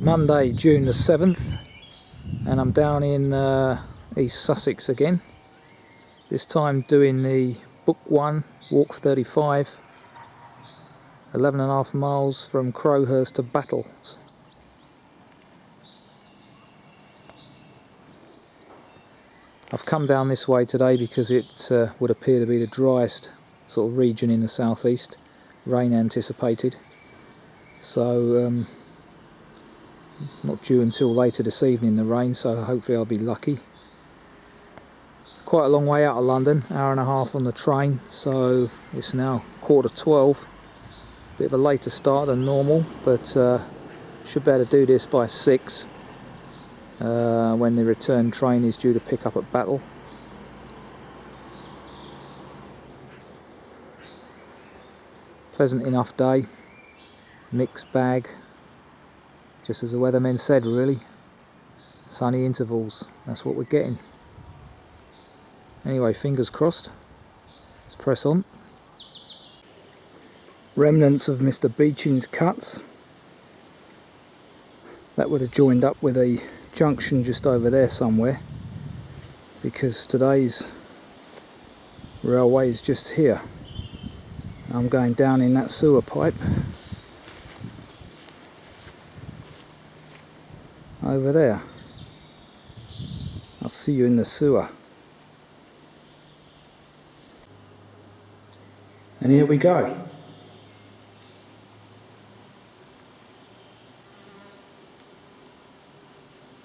Monday, June the 7th, and I'm down in East Sussex again. This time doing the Book 1, Walk 35, 11.5 miles from Crowhurst to Battles. I've come down this way today because it would appear to be the driest sort of region in the southeast. Rain anticipated, so not due until later this evening, the rain, so hopefully I'll be lucky. Quite a long way out of London, hour and a half on the train, so it's now 11:45. Bit of a later start than normal, but should be able to do this by 6 when the return train is due to pick up at Battle. Pleasant enough day, mixed bag, just as the weathermen said really. Sunny intervals, that's what we're getting. Anyway, fingers crossed. Let's press on. Remnants of Mr. Beeching's cuts. That would have joined up with a junction just over there somewhere, because today's railway is just here. I'm going down in that sewer pipe over there. I'll see you in the sewer. And here we go.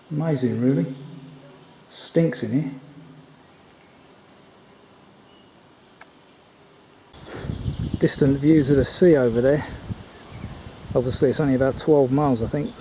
Amazing really. Stinks in here. Distant views of the sea over there. Obviously it's only about 12 miles I think.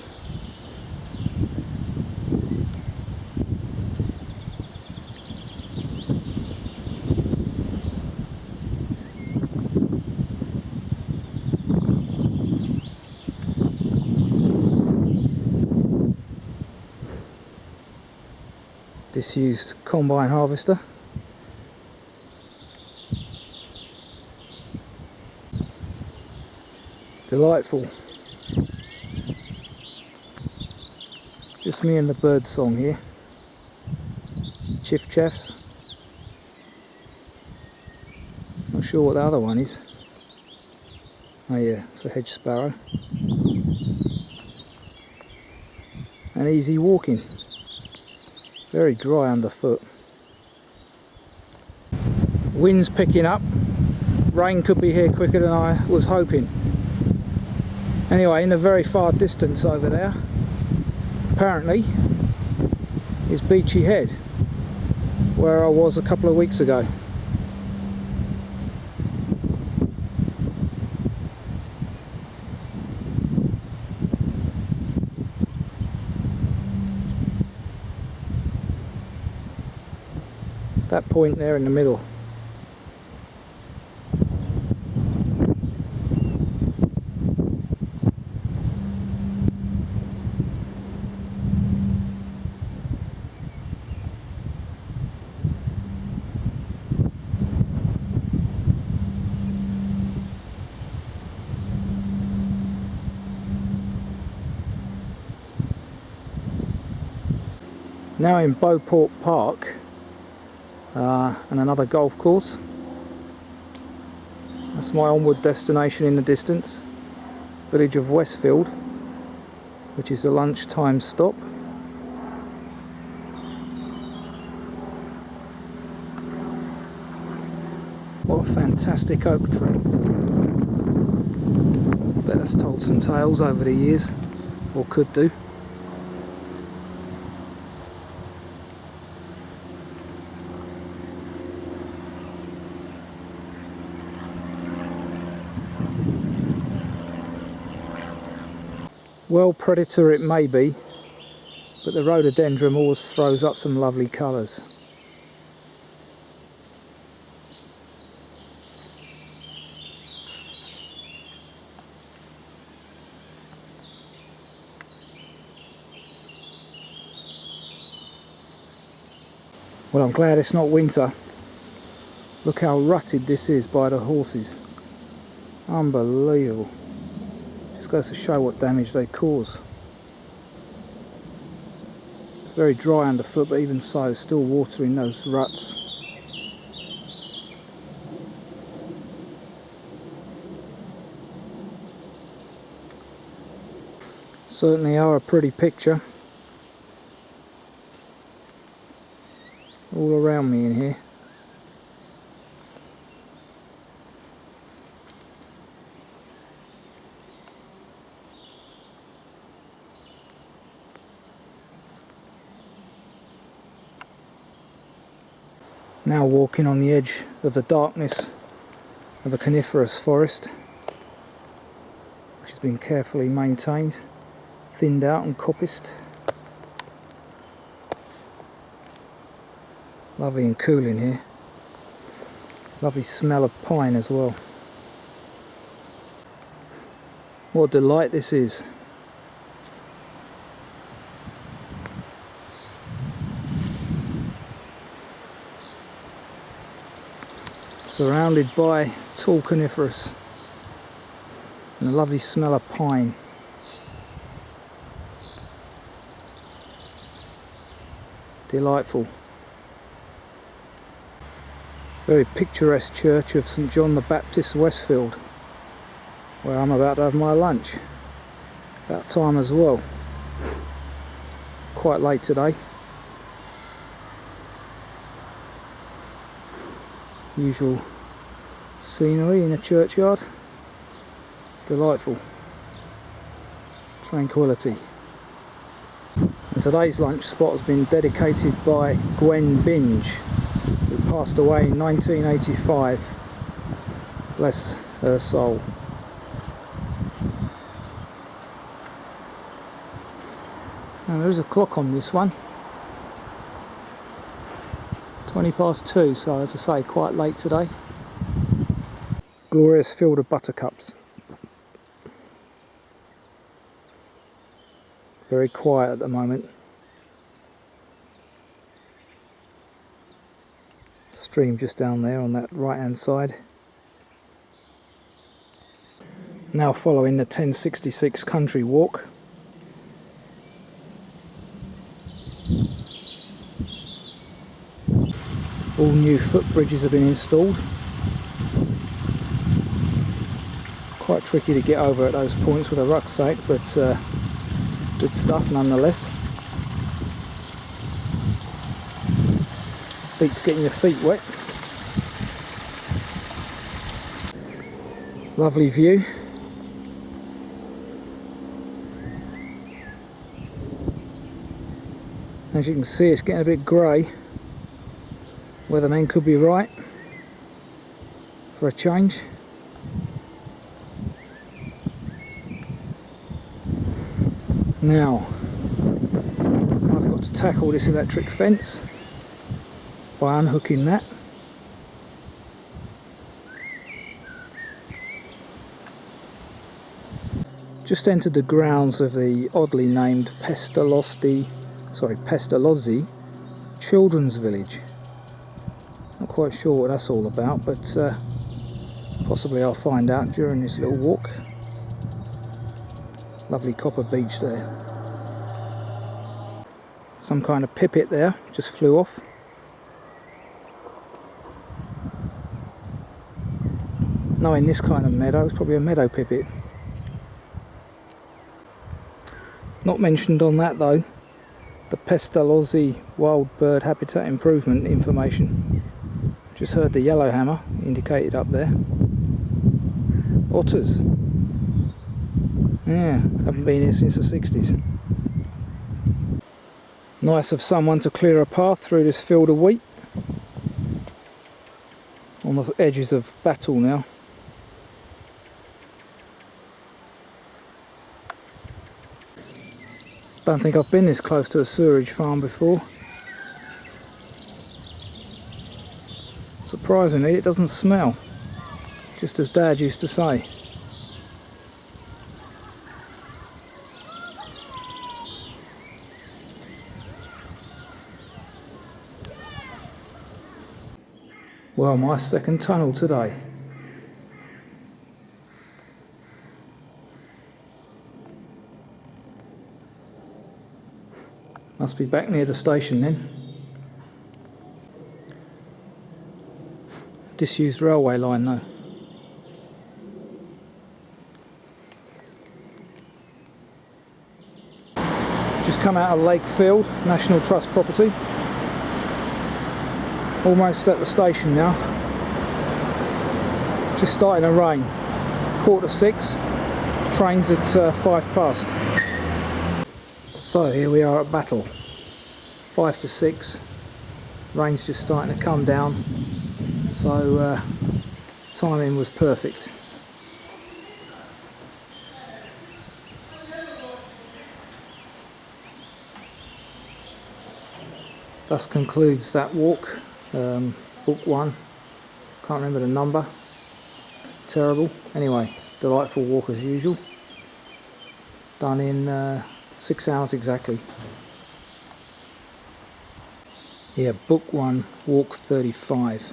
Disused combine harvester. Delightful. Just me and the bird song here. Chiff chaffs. Not sure what the other one is. Oh yeah, it's a hedge sparrow. And easy walking. Very dry underfoot. Wind's picking up. Rain could be here quicker than I was hoping. Anyway, in the very far distance over there, apparently, is Beachy Head, where I was a couple of weeks ago. That point there in the middle. Now in Beauport Park, and another golf course. That's my onward destination in the distance. Village of Westfield, which is the lunchtime stop. What a fantastic oak tree. Bet that's told some tales over the years, or could do. Well, predator it may be, but the rhododendron always throws up some lovely colours. Well, I'm glad it's not winter. Look how rutted this is by the horses. Unbelievable. Just goes to show what damage they cause. It's very dry underfoot, but even so, still water in those ruts. Certainly are a pretty picture all around me in here. Now walking on the edge of the darkness of a coniferous forest, which has been carefully maintained, thinned out and coppiced. Lovely and cool in here. Lovely smell of pine as well. What a delight this is. Surrounded by tall coniferous and a lovely smell of pine. Delightful. Very picturesque church of St John the Baptist, Westfield, where I'm about to have my lunch. About time as well. Quite late today. Usual scenery in a churchyard. Delightful. Tranquility. And today's lunch spot has been dedicated by Gwen Binge, who passed away in 1985. Bless her soul. And there's a clock on this one. 2:20, so as I say, quite late today. Glorious field of buttercups. Very quiet at the moment. Stream just down there on that right hand side. Now following the 1066 country walk. All new footbridges have been installed. Quite tricky to get over at those points with a rucksack, but good stuff nonetheless. Beats getting your feet wet. Lovely view. As you can see, it's getting a bit grey. Weathermen could be right for a change. Now, I've got to tackle this electric fence by unhooking that. Just entered the grounds of the oddly named Pestalozzi Childrens Village. Not quite sure what that's all about, but possibly I'll find out during this little walk. Lovely copper beach there. Some kind of pipit there, just flew off. Knowing this kind of meadow, it's probably a meadow pipit. Not mentioned on that though, the Pestalozzi wild bird habitat improvement information. Just heard the yellowhammer indicated up there. Otters. Yeah, haven't been here since the 60s. Nice of someone to clear a path through this field of wheat. On the edges of battle now. Don't think I've been this close to a sewerage farm before. Surprisingly, it doesn't smell, just as Dad used to say. Well, my second tunnel today. Must be back near the station then. Disused railway line though. Just come out of Lakefield, National Trust property. Almost at the station now. Just starting to rain. 6:15. Train's at 6:05. So here we are at Battle. 5 to 6. Rain's just starting to come down. So timing was perfect. Thus concludes that walk. Book 1. Can't remember the number. Terrible. Anyway, delightful walk as usual. Done in 6 hours exactly. Yeah, book 1, walk 35.